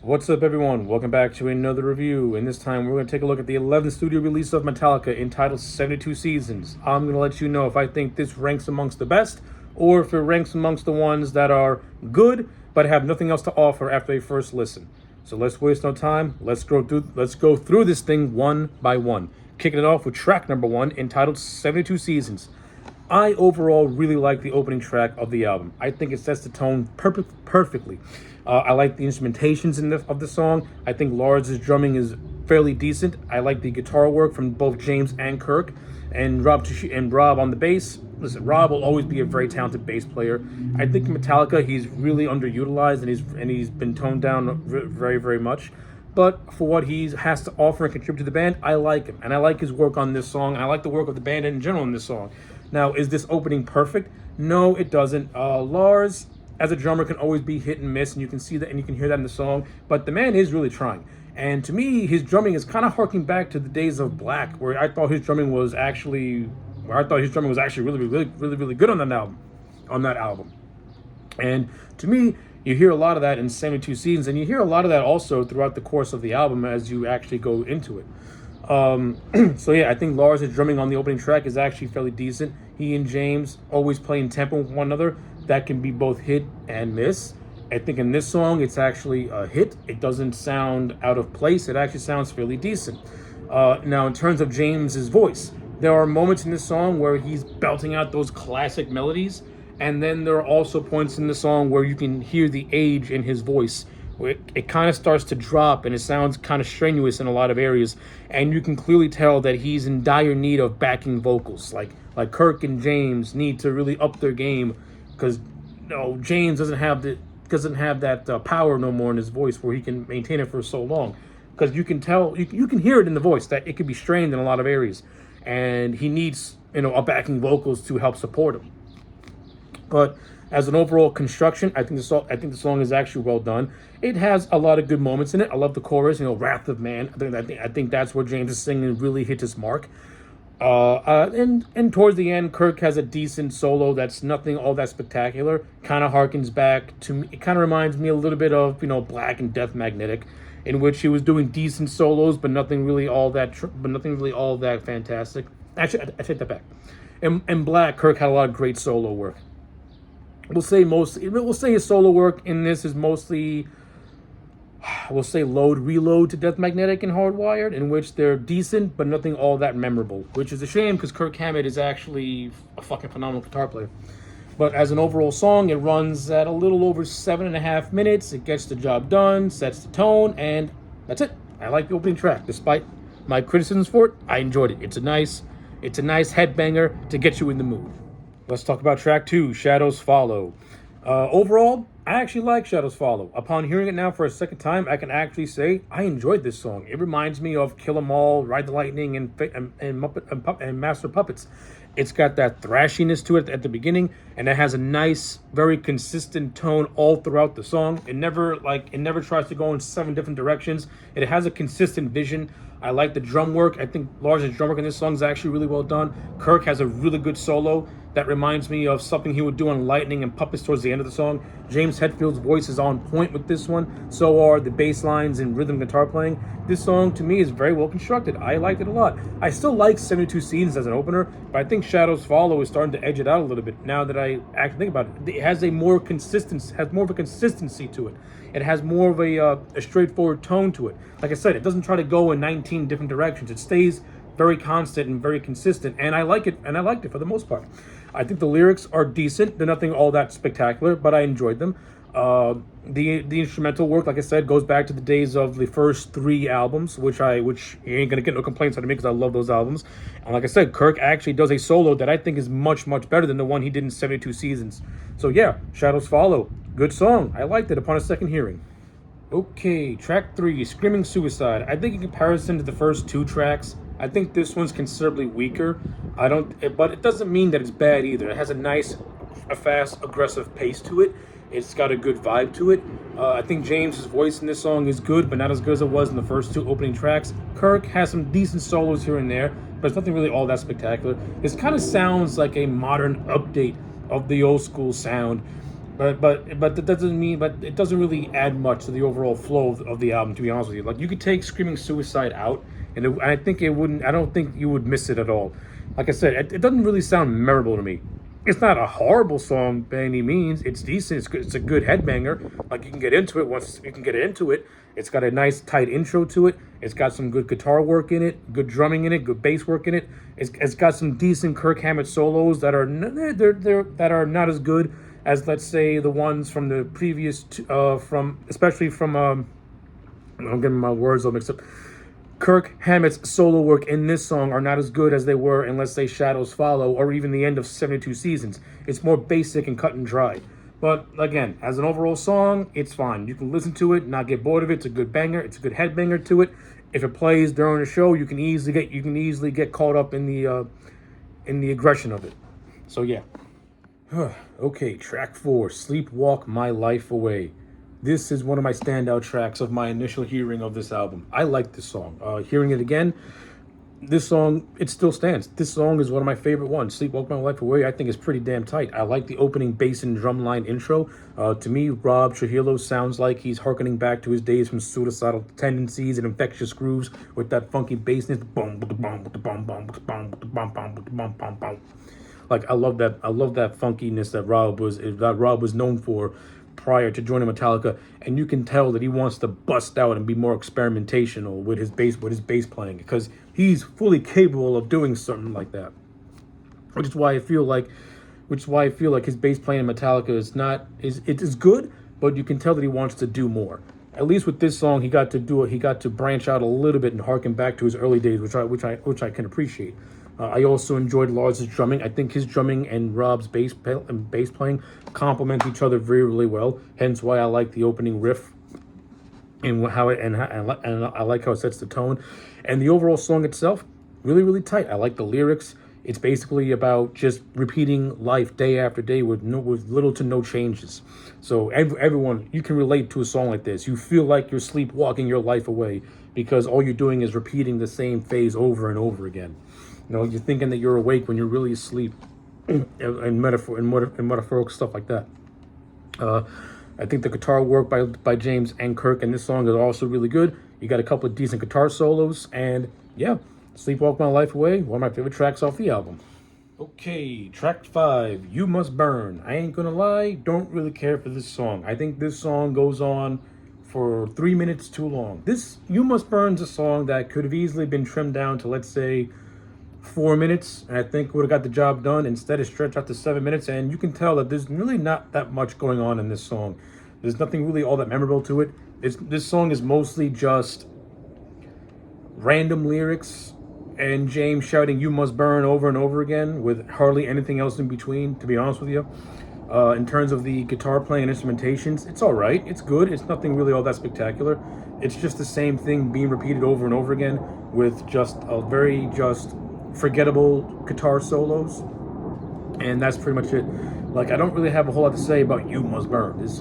What's up, everyone? Welcome back to another review. And this time, we're going to take a look at the 11th studio release of Metallica entitled 72 Seasons. I'm going to let you know if I think this ranks amongst the best or if it ranks amongst the ones that are good but have nothing else to offer after a first listen. So let's waste no time. Let's go through this thing one by one. Kicking it off with track number one entitled 72 Seasons. I overall really like the opening track of the album. I think it sets the tone perfectly. I like the instrumentations of the song. I think Lars's drumming is fairly decent. I like the guitar work from both James and Kirk, and Rob on the bass. Listen, Rob will always be a very talented bass player. I think in Metallica he's really underutilized and he's been toned down very very much. But for what he has to offer and contribute to the band, I like him. And I like his work on this song. I like the work of the band in general in this song. Now, is this opening perfect? No, it doesn't. Lars, as a drummer, can always be hit and miss, and you can see that and you can hear that in the song. But the man is really trying. And to me, his drumming is kind of harking back to the days of Black, where I thought his drumming was actually really good on that album. And to me, you hear a lot of that in 72 Seasons, and you hear a lot of that also throughout the course of the album as you actually go into it. So yeah, I think Lars' drumming on the opening track is actually fairly decent. He and James always play in tempo with one another. That can be both hit and miss. I think in this song, it's actually a hit. It doesn't sound out of place. It actually sounds fairly decent. Now, in terms of James's voice, there are moments in this song where he's belting out those classic melodies, and then there are also points in the song where you can hear the age in his voice, where it kind of starts to drop and it sounds kind of strenuous in a lot of areas, and you can clearly tell that he's in dire need of backing vocals. Like Kirk and James need to really up their game, because James doesn't have that power no more in his voice where he can maintain it for so long. Because you can tell, you can hear it in the voice that it could be strained in a lot of areas, and he needs a backing vocals to help support him. But as an overall construction, I think the song is actually well done. It has a lot of good moments in it. I love the chorus, "Wrath of Man." I think that's where James is singing really hit his mark. And towards the end, Kirk has a decent solo that's nothing all that spectacular. Kind of harkens back to me. It kind of reminds me a little bit of Black and Death Magnetic, in which he was doing decent solos, but nothing really all that fantastic. Actually, I take that back. In Black, Kirk had a lot of great solo work. We'll say his solo work in this is mostly, we'll say, reload to Death Magnetic and Hardwired, in which they're decent but nothing all that memorable, which is a shame because Kirk Hammett is actually a fucking phenomenal guitar player. But as an overall song, it runs at a little over 7.5 minutes. It gets the job done, sets the tone, and that's it. I like the opening track. Despite my criticisms for it, I enjoyed it. It's a nice headbanger to get you in the mood. Let's talk about track 2, Shadows Follow. Overall, I actually like Shadows Follow. Upon hearing it now for a second time, I can actually say I enjoyed this song. It reminds me of Kill 'Em All, Ride the Lightning, and Master Puppets. It's got that thrashiness to it at the beginning, and it has a nice, very consistent tone all throughout the song. It never tries to go in 7 different directions. It has a consistent vision. I like the drum work. I think Lars' drum work in this song is actually really well done. Kirk has a really good solo that reminds me of something he would do on Lightning and Puppets towards the end of the song. James Hetfield's voice is on point with this one. So are the bass lines and rhythm guitar playing. This song, to me, is very well constructed. I liked it a lot. I still like 72 Seasons as an opener, but I think Shadows Follow is starting to edge it out a little bit now that I actually think about it. It has more of a consistency to it. It has more of a straightforward tone to it. Like I said, it doesn't try to go in 19 different directions. It stays very constant and very consistent, and I like it, and I liked it for the most part. I think the lyrics are decent. They're nothing all that spectacular, but I enjoyed them. The instrumental work, like I said, goes back to the days of the first 3 albums, which you ain't gonna get no complaints out of me because I love those albums. And like I said, Kirk actually does a solo that I think is much better than the one he did in 72 Seasons. So yeah, Shadows Follow, good song. I liked it upon a second hearing. Okay, track 3, Screaming Suicide. I think in comparison to the first 2 tracks, I think this one's considerably weaker. But it doesn't mean that it's bad either. It has a fast, aggressive pace to it. It's got a good vibe to it. I think James's voice in this song is good, but not as good as it was in the first 2 opening tracks. Kirk has some decent solos here and there, but it's nothing really all that spectacular. This kind of sounds like a modern update of the old school sound. But that doesn't mean, but it doesn't really add much to the overall flow of the album, to be honest with you. Like, you could take Screaming Suicide out, and I think it wouldn't. I don't think you would miss it at all. Like I said, it doesn't really sound memorable to me. It's not a horrible song by any means. It's decent. It's good. It's a good headbanger. Like, you can get into it once you can get into it. It's got a nice tight intro to it. It's got some good guitar work in it, good drumming in it, good bass work in it. It's got some decent Kirk Hammett solos that are that are not as good as, let's say, the ones from the previous from especially from I'm getting my words all mixed up. Kirk Hammett's solo work in this song are not as good as they were in, let's say, Shadows Follow or even the end of 72 Seasons. It's more basic and cut and dry. But again, as an overall song, it's fine. You can listen to it, not get bored of it. It's a good banger. It's a good headbanger to it. If it plays during the show, you can easily get caught up in the aggression of it. So yeah. Okay, track 4, Sleepwalk My Life Away. This is one of my standout tracks of my initial hearing of this album. I like this song. Hearing it again, this song, it still stands. This song is one of my favorite ones. Sleepwalk My Life Away, I think, is pretty damn tight. I like the opening bass and drum line intro. To me, Rob Trujillo sounds like he's harkening back to his days from Suicidal Tendencies and Infectious Grooves with that funky bassness. Like, I love that funkiness that Rob was known for prior to joining Metallica, and you can tell that he wants to bust out and be more experimentational with his bass playing, because he's fully capable of doing something like that. Which is why I feel like his bass playing in Metallica it is good, but you can tell that he wants to do more. At least with this song, he got to branch out a little bit and harken back to his early days, which I can appreciate. I also enjoyed Lars's drumming. I think his drumming and Rob's bass playing complement each other very, really well. Hence why I like the opening riff and I like how it sets the tone. And the overall song itself, really, really tight. I like the lyrics. It's basically about just repeating life day after day with little to no changes. So everyone, you can relate to a song like this. You feel like you're sleepwalking your life away because all you're doing is repeating the same phase over and over again. You know, you're thinking that you're awake when you're really asleep, and metaphorical stuff like that. I think the guitar work by James and Kirk in this song is also really good. You got a couple of decent guitar solos, and yeah, Sleepwalk My Life Away, one of my favorite tracks off the album. Okay, track 5, You Must Burn. I ain't gonna lie, don't really care for this song. I think this song goes on for 3 minutes too long. This You Must Burn's a song that could have easily been trimmed down to, let's say, 4 minutes, and I think would have got the job done. Instead, it stretched out to 7 minutes, and you can tell that there's really not that much going on in this song. There's nothing really all that memorable to it. This song is mostly just random lyrics and James shouting "You must burn" over and over again with hardly anything else in between, to be honest with you. In terms of the guitar playing and instrumentations, it's all right. It's good. It's nothing really all that spectacular. It's just the same thing being repeated over and over again with just a very forgettable guitar solos, and that's pretty much it. Like, I don't really have a whole lot to say about You Must Burn. This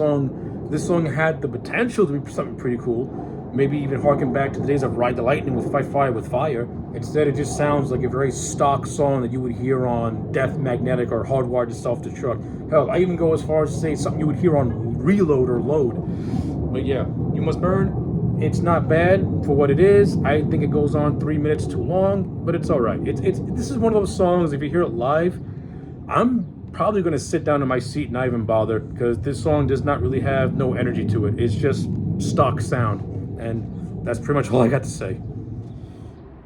song had the potential to be something pretty cool, maybe even harken back to the days of Ride the Lightning with Fight Fire with Fire. Instead, it just sounds like a very stock song that you would hear on Death Magnetic or Hardwired to Self-Destruct. Hell, I even go as far as to say something you would hear on Reload or Load. But yeah, You Must Burn, it's not bad for what it is. I think it goes on 3 minutes too long, but it's all right. This is one of those songs, if you hear it live, I'm probably going to sit down in my seat and not even bother, because this song does not really have no energy to it. It's just stock sound, and that's pretty much all I got to say.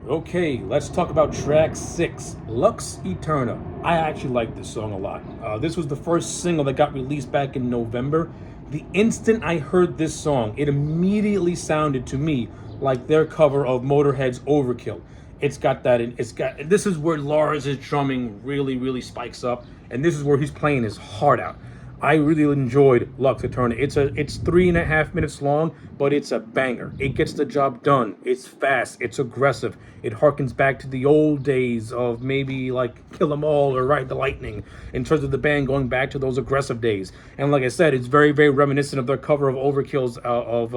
Okay, let's talk about track 6, Lux Eterna. I actually like this song a lot. This was the first single that got released back in November. The instant I heard this song, it immediately sounded to me like their cover of Motorhead's Overkill. This is where Lars' drumming really, really spikes up, and this is where he's playing his heart out. I really enjoyed Lux Eterna. It's 3.5 minutes long, but it's a banger. It gets the job done. It's fast. It's aggressive. It harkens back to the old days of maybe like Kill 'Em All or Ride the Lightning, in terms of the band going back to those aggressive days. And like I said, it's very, very reminiscent of their cover of Overkill's of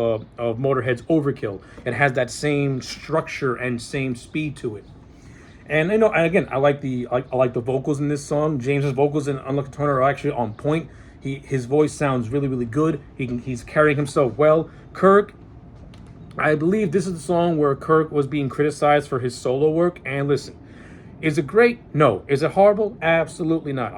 Motorhead's Overkill. It has that same structure and same speed to it. And I like the vocals in this song. James's vocals in Unlucky Turner are actually on point. His voice sounds really, really good. He's carrying himself well. Kirk, I believe this is the song where Kirk was being criticized for his solo work. And listen, is it great? No. Is it horrible? Absolutely not.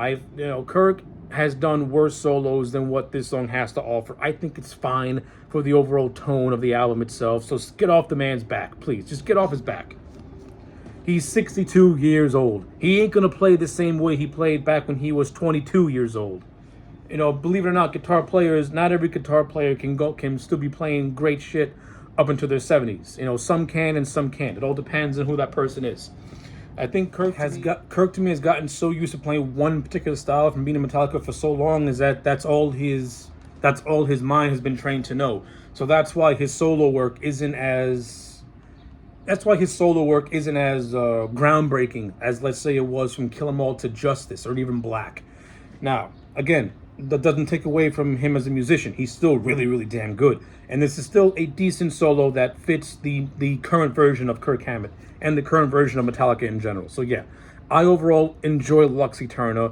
Kirk has done worse solos than what this song has to offer. I think it's fine for the overall tone of the album itself. So get off the man's back, please. Just get off his back. He's 62 years old. He ain't gonna play the same way he played back when he was 22 years old. Believe it or not, not every guitar player can still be playing great shit up into their 70s. Some can and some can't. It all depends on who that person is. I think Kirk to me has gotten so used to playing one particular style from being in Metallica for so long is that's all his mind has been trained to know. So that's why his solo work isn't as groundbreaking as, let's say, it was from Kill 'Em All to Justice or even Black. Now, again, that doesn't take away from him as a musician. He's still really, really damn good. And this is still a decent solo that fits the current version of Kirk Hammett and the current version of Metallica in general. So yeah, I overall enjoy Lux Eterna.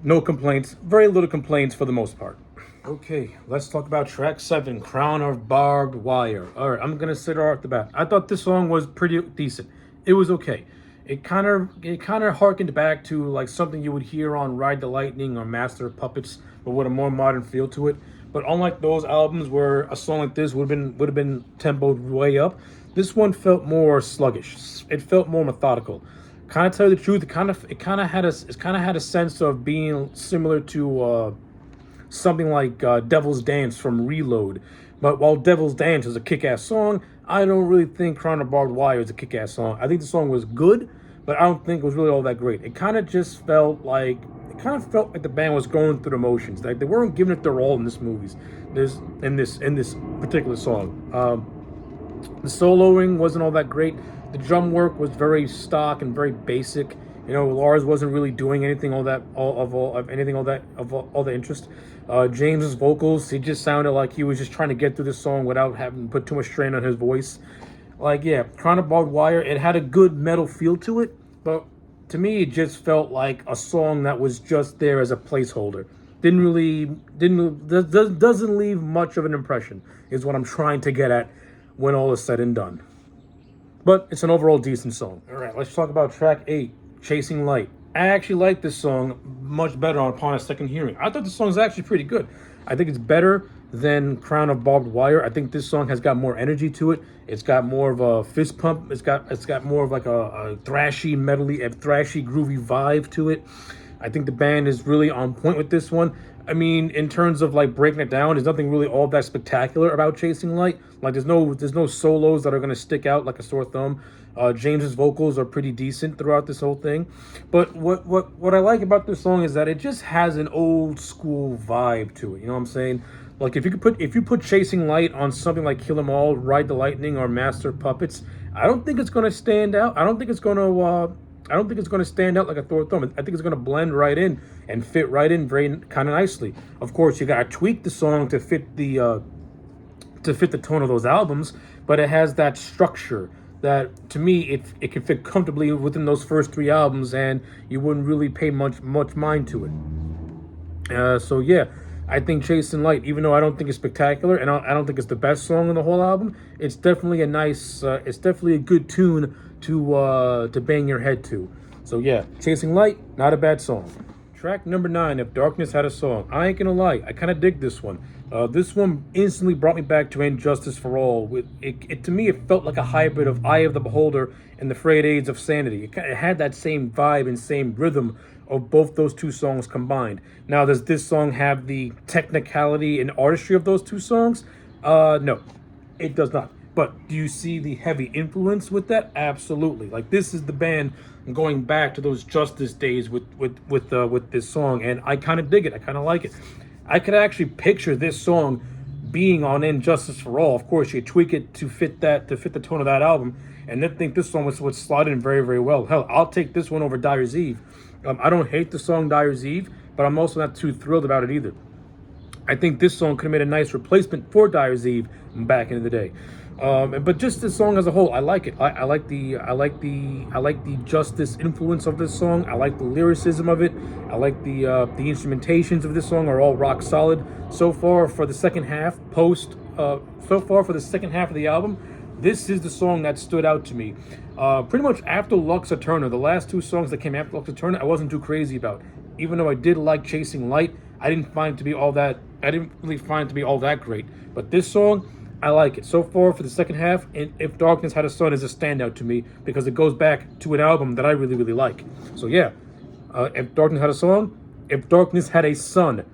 No complaints. Very little complaints for the most part. Okay, let's talk about track 7, Crown of Barbed Wire. All right, I'm going to sit right off the bat. I thought this song was pretty decent. It was okay. It kind of harkened back to like something you would hear on Ride the Lightning or Master of Puppets, but with a more modern feel to it. But unlike those albums where a song like this would have been tempoed way up, this one felt more sluggish. It felt more methodical. Kind of tell you the truth, it kind of had a sense of being similar to something like Devil's Dance from Reload. But while Devil's Dance is a kick-ass song, I don't really think Crown of Barbed Wire is a kick-ass song. I think the song was good, but I don't think it was really all that great. It kind of felt like the band was going through the motions. Like they weren't giving it their all in this particular song. The soloing wasn't all that great. The drum work was very stock and very basic. Lars wasn't really doing anything all that interest. James's vocals, he just sounded like he was just trying to get through the song without having to put too much strain on his voice. Crown of Barbed Wire, it had a good metal feel to it, but to me it just felt like a song that was just there as a placeholder. Doesn't leave much of an impression, is what I'm trying to get at when all is said and done. But it's an overall decent song. All right, let's talk about track 8, Chasing Light. I actually like this song much better upon a second hearing. I thought the song is actually pretty good. I think it's better than Crown of Barbed Wire. I think this song has got more energy to it. It's got more of a fist pump. It's got more of like a thrashy, thrashy, groovy vibe to it. I think the band is really on point with this one. I mean, in terms of like breaking it down, there's nothing really all that spectacular about Chasing Light. Like there's no solos that are gonna stick out like a sore thumb. James's vocals are pretty decent throughout this whole thing. But what I like about this song is that it just has an old school vibe to it. You know what I'm saying? Like if you put Chasing Light on something like Kill 'Em All, Ride the Lightning, or Master of Puppets, I don't think it's gonna stand out. I don't think it's gonna stand out like a sore thumb. I think it's gonna blend right in and fit right in very kind of nicely. Of course, you gotta tweak the song to fit the tone of those albums, but it has that structure that, to me, it can fit comfortably within those first 3 albums, and you wouldn't really pay much mind to it. So yeah, I think Chasing Light, even though I don't think it's spectacular and I don't think it's the best song on the whole album, it's definitely it's definitely a good tune to bang your head to. So yeah, Chasing Light, not a bad song. Track number 9, If Darkness Had a Song. I ain't gonna lie, I kind of dig this one. This one instantly brought me back to And Justice for All. To me, it felt like a hybrid of Eye of the Beholder and The Frayed Aids of Sanity. It had that same vibe and same rhythm of both those two songs combined. Now, does this song have the technicality and artistry of those two songs? No, it does not. But do you see the heavy influence with that? Absolutely. Like, this is the band going back to those Justice days with this song, and I kind of dig it. I kind of like it. I could actually picture this song being on And Justice for All. Of course, you tweak it to fit the tone of that album, and then think this song would slot in very, very well. Hell, I'll take this one over Dyer's Eve. I don't hate the song Dyer's Eve, but I'm also not too thrilled about it either. I think this song could have made a nice replacement for Dyer's Eve back in the day. But just the song as a whole, I like it. I like the justice influence of this song. I like the lyricism of it. I like the instrumentations of this song are all rock solid. So far for the second half, so far for the second half of the album, this is the song that stood out to me. Pretty much after Lux Eterna, the last two songs that came after Lux Eterna, I wasn't too crazy about. Even though I did like Chasing Light, I didn't find it to be all that. I didn't really find it to be all that great. But this song, I like it. So far for the second half, and If Darkness Had a Sun is a standout to me because it goes back to an album that I really, really like. So yeah, If Darkness Had a Song, If Darkness Had a Sun,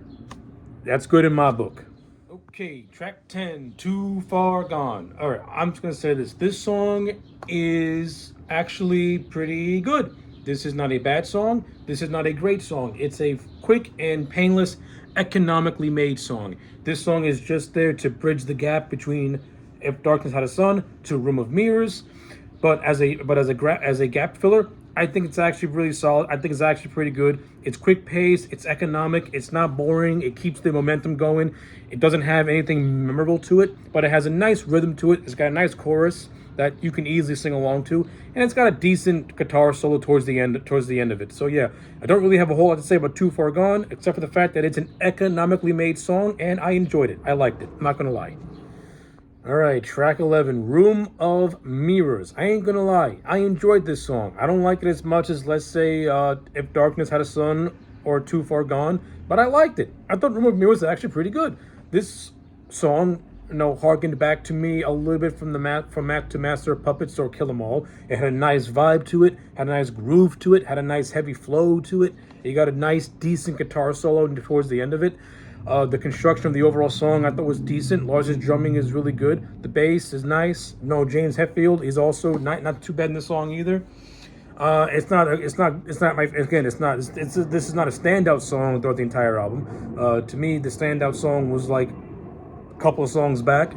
that's good in my book. Okay, track 10, Too Far Gone. All right, I'm just going to say this. This song is actually pretty good. This is not a bad song. This is not a great song. It's a quick and painless, economically made song. This song is just there to bridge the gap between If Darkness Had a Sun to Room of Mirrors. But as a gap filler, I think it's actually really solid. I think it's actually pretty good. It's quick paced, it's economic, it's not boring, it keeps the momentum going. It doesn't have anything memorable to it, but it has a nice rhythm to it. It's got a nice chorus that you can easily sing along to, and it's got a decent guitar solo towards the end of it. So yeah, I don't really have a whole lot to say about Too Far Gone, except for the fact that it's an economically made song, and I enjoyed it. I liked it. I'm not gonna lie. All right, track 11, Room of Mirrors. I ain't gonna lie, I enjoyed this song. I don't like it as much as, let's say, If Darkness Had a Sun or Too Far Gone, but I liked it. I thought Room of Mirrors was actually pretty good. This song, harkened back to me a little bit from to Master of Puppets or Kill 'Em All. It had a nice vibe to it, had a nice groove to it, had a nice heavy flow to it. You got a nice, decent guitar solo towards the end of it. The construction of the overall song I thought was decent. Lars's drumming is really good. The bass is nice. No, James Hetfield is also not too bad in the song either. This is not a standout song throughout the entire album. To me, the standout song was like a couple of songs back.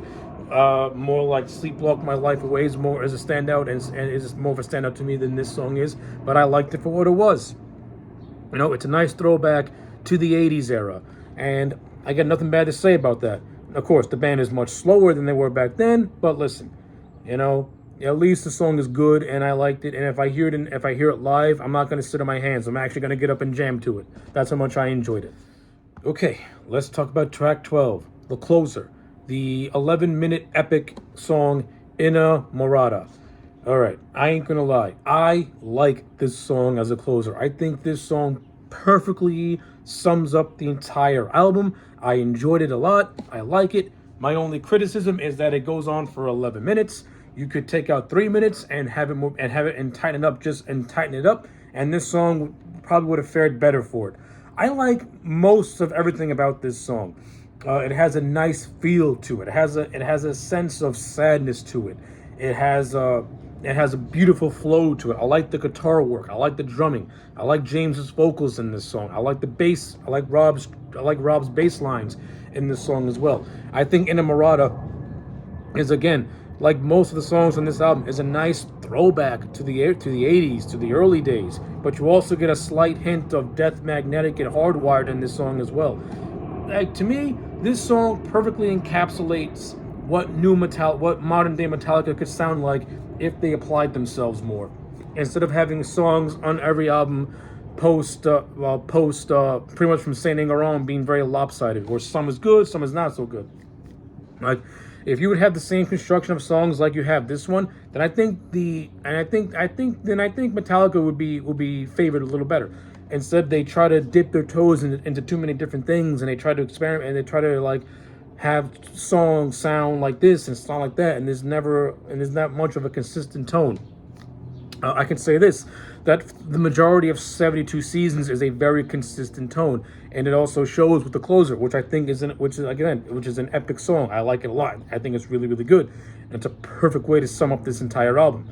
More like Sleepwalk My Life Away is more as a standout and is more of a standout to me than this song is. But I liked it for what it was. It's a nice throwback to the 80s era. And I got nothing bad to say about that. Of course, the band is much slower than they were back then, but listen, at least the song is good and I liked it. And if I hear it live, I'm not going to sit on my hands. I'm actually going to get up and jam to it. That's how much I enjoyed it. Okay, let's talk about track 12, the closer, the 11-minute epic song Inamorata. All right, I ain't going to lie. I like this song as a closer. I think this song perfectly sums up the entire album. I enjoyed it a lot. I like it. My only criticism is that it goes on for 11 minutes. You could take out 3 minutes and have it tighten it up, and this song probably would have fared better for it. I like most of everything about this song. It has a nice feel to it. It has a sense of sadness to it. It has a beautiful flow to it. I like the guitar work. I like the drumming. I like James's vocals in this song. I like the bass. I like Rob's bass lines in this song as well. I think Inamorata is, again, like most of the songs on this album, is a nice throwback to the 80s, to the early days. But you also get a slight hint of Death Magnetic and Hardwired in this song as well. To me, this song perfectly encapsulates what modern day Metallica could sound like if they applied themselves more, instead of having songs on every album pretty much from Saint Anger on being very lopsided, where some is good, some is not so good. Like, if you would have the same construction of songs like you have this one, then I think Metallica would be favored a little better. Instead, they try to dip their toes into too many different things, and they try to experiment, and they try to have songs sound like this and sound like that, and there's not much of a consistent tone. I can say this, that the majority of 72 Seasons is a very consistent tone, and it also shows with the closer, which I think is an epic song. I like it a lot. I think it's really, really good. And it's a perfect way to sum up this entire album.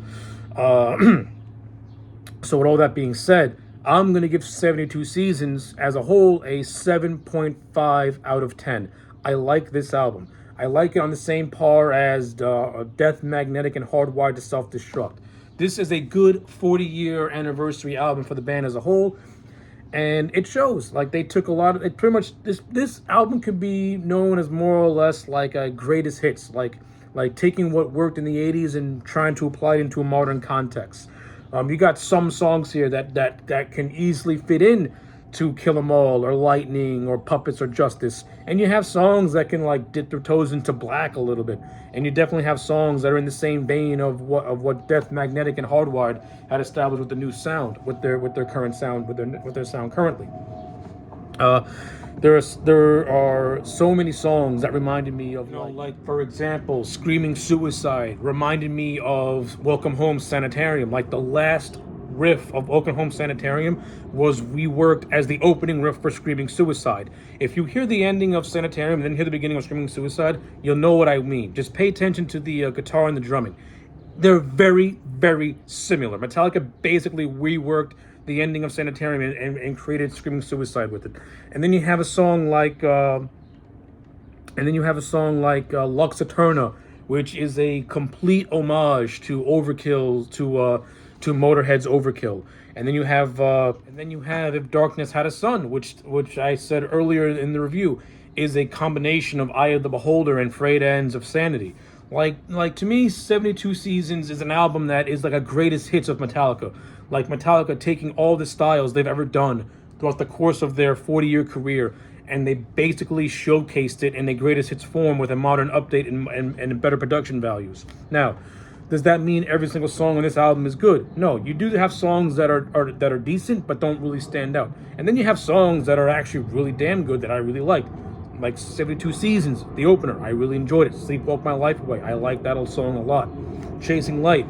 So with all that being said, I'm going to give 72 Seasons as a whole a 7.5 out of 10. I like this album. I like it on the same par as Death Magnetic and Hardwired to Self-Destruct. This is a good 40-year anniversary album for the band as a whole. and it shows. Like, they took a lot of it. Pretty much, this album could be known as more or less like a greatest hits, like taking what worked in the '80s and trying to apply it into a modern context. You got some songs here that can easily fit in to Kill 'Em All or Lightning or Puppets or Justice, and you have songs that can like dip their toes into black a little bit, and you definitely have songs that are in the same vein of what Death Magnetic and Hardwired had established with the new sound, with their current sound, with their sound currently. There are so many songs that reminded me of, like, for example, Screaming Suicide reminded me of Welcome Home Sanitarium. Like, the last riff of Welcome Home Sanitarium was reworked as the opening riff for Screaming Suicide. If you hear the ending of Sanitarium and then hear the beginning of Screaming Suicide, you'll know what I mean. Just pay attention to the guitar and the drumming. They're very, very similar. Metallica basically reworked the ending of Sanitarium and created Screaming Suicide with it. And then you have a song like Lux Eterna, which is a complete homage to Overkill, to Motorhead's Overkill. And then you have If Darkness Had a Sun, which I said earlier in the review is a combination of Eye of the Beholder and Frayed Ends of Sanity. Like to me, 72 Seasons is an album that is like a greatest hits of Metallica. Like, Metallica taking all the styles they've ever done throughout the course of their 40-year career, and they basically showcased it in a greatest hits form with a modern update and better production values. Now, does that mean every single song on this album is good? No, you do have songs that are decent but don't really stand out. And then you have songs that are actually really damn good that I really liked. Like 72 Seasons, the opener, I really enjoyed it. Sleepwalk My Life Away, I like that old song a lot. Chasing Light,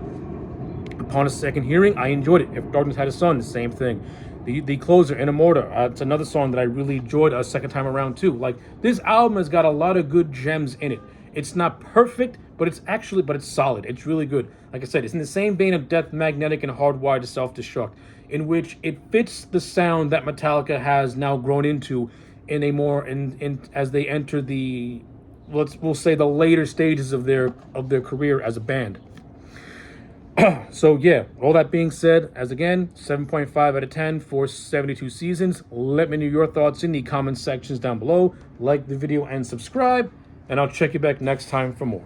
upon a second hearing, I enjoyed it. If Darkness Had a Sun, the same thing. The closer, In Immorta, it's another song that I really enjoyed a second time around too. Like, this album has got a lot of good gems in it. It's not perfect, but it's solid. It's really good. Like I said, it's in the same vein of Death Magnetic and Hardwired to Self-Destruct, in which it fits the sound that Metallica has now grown into in a more as they enter we'll say the later stages of their career as a band. So yeah, all that being said, as again, 7.5 out of 10 for 72 Seasons. Let me know your thoughts in the comment sections down below. Like the video and subscribe, and I'll check you back next time for more.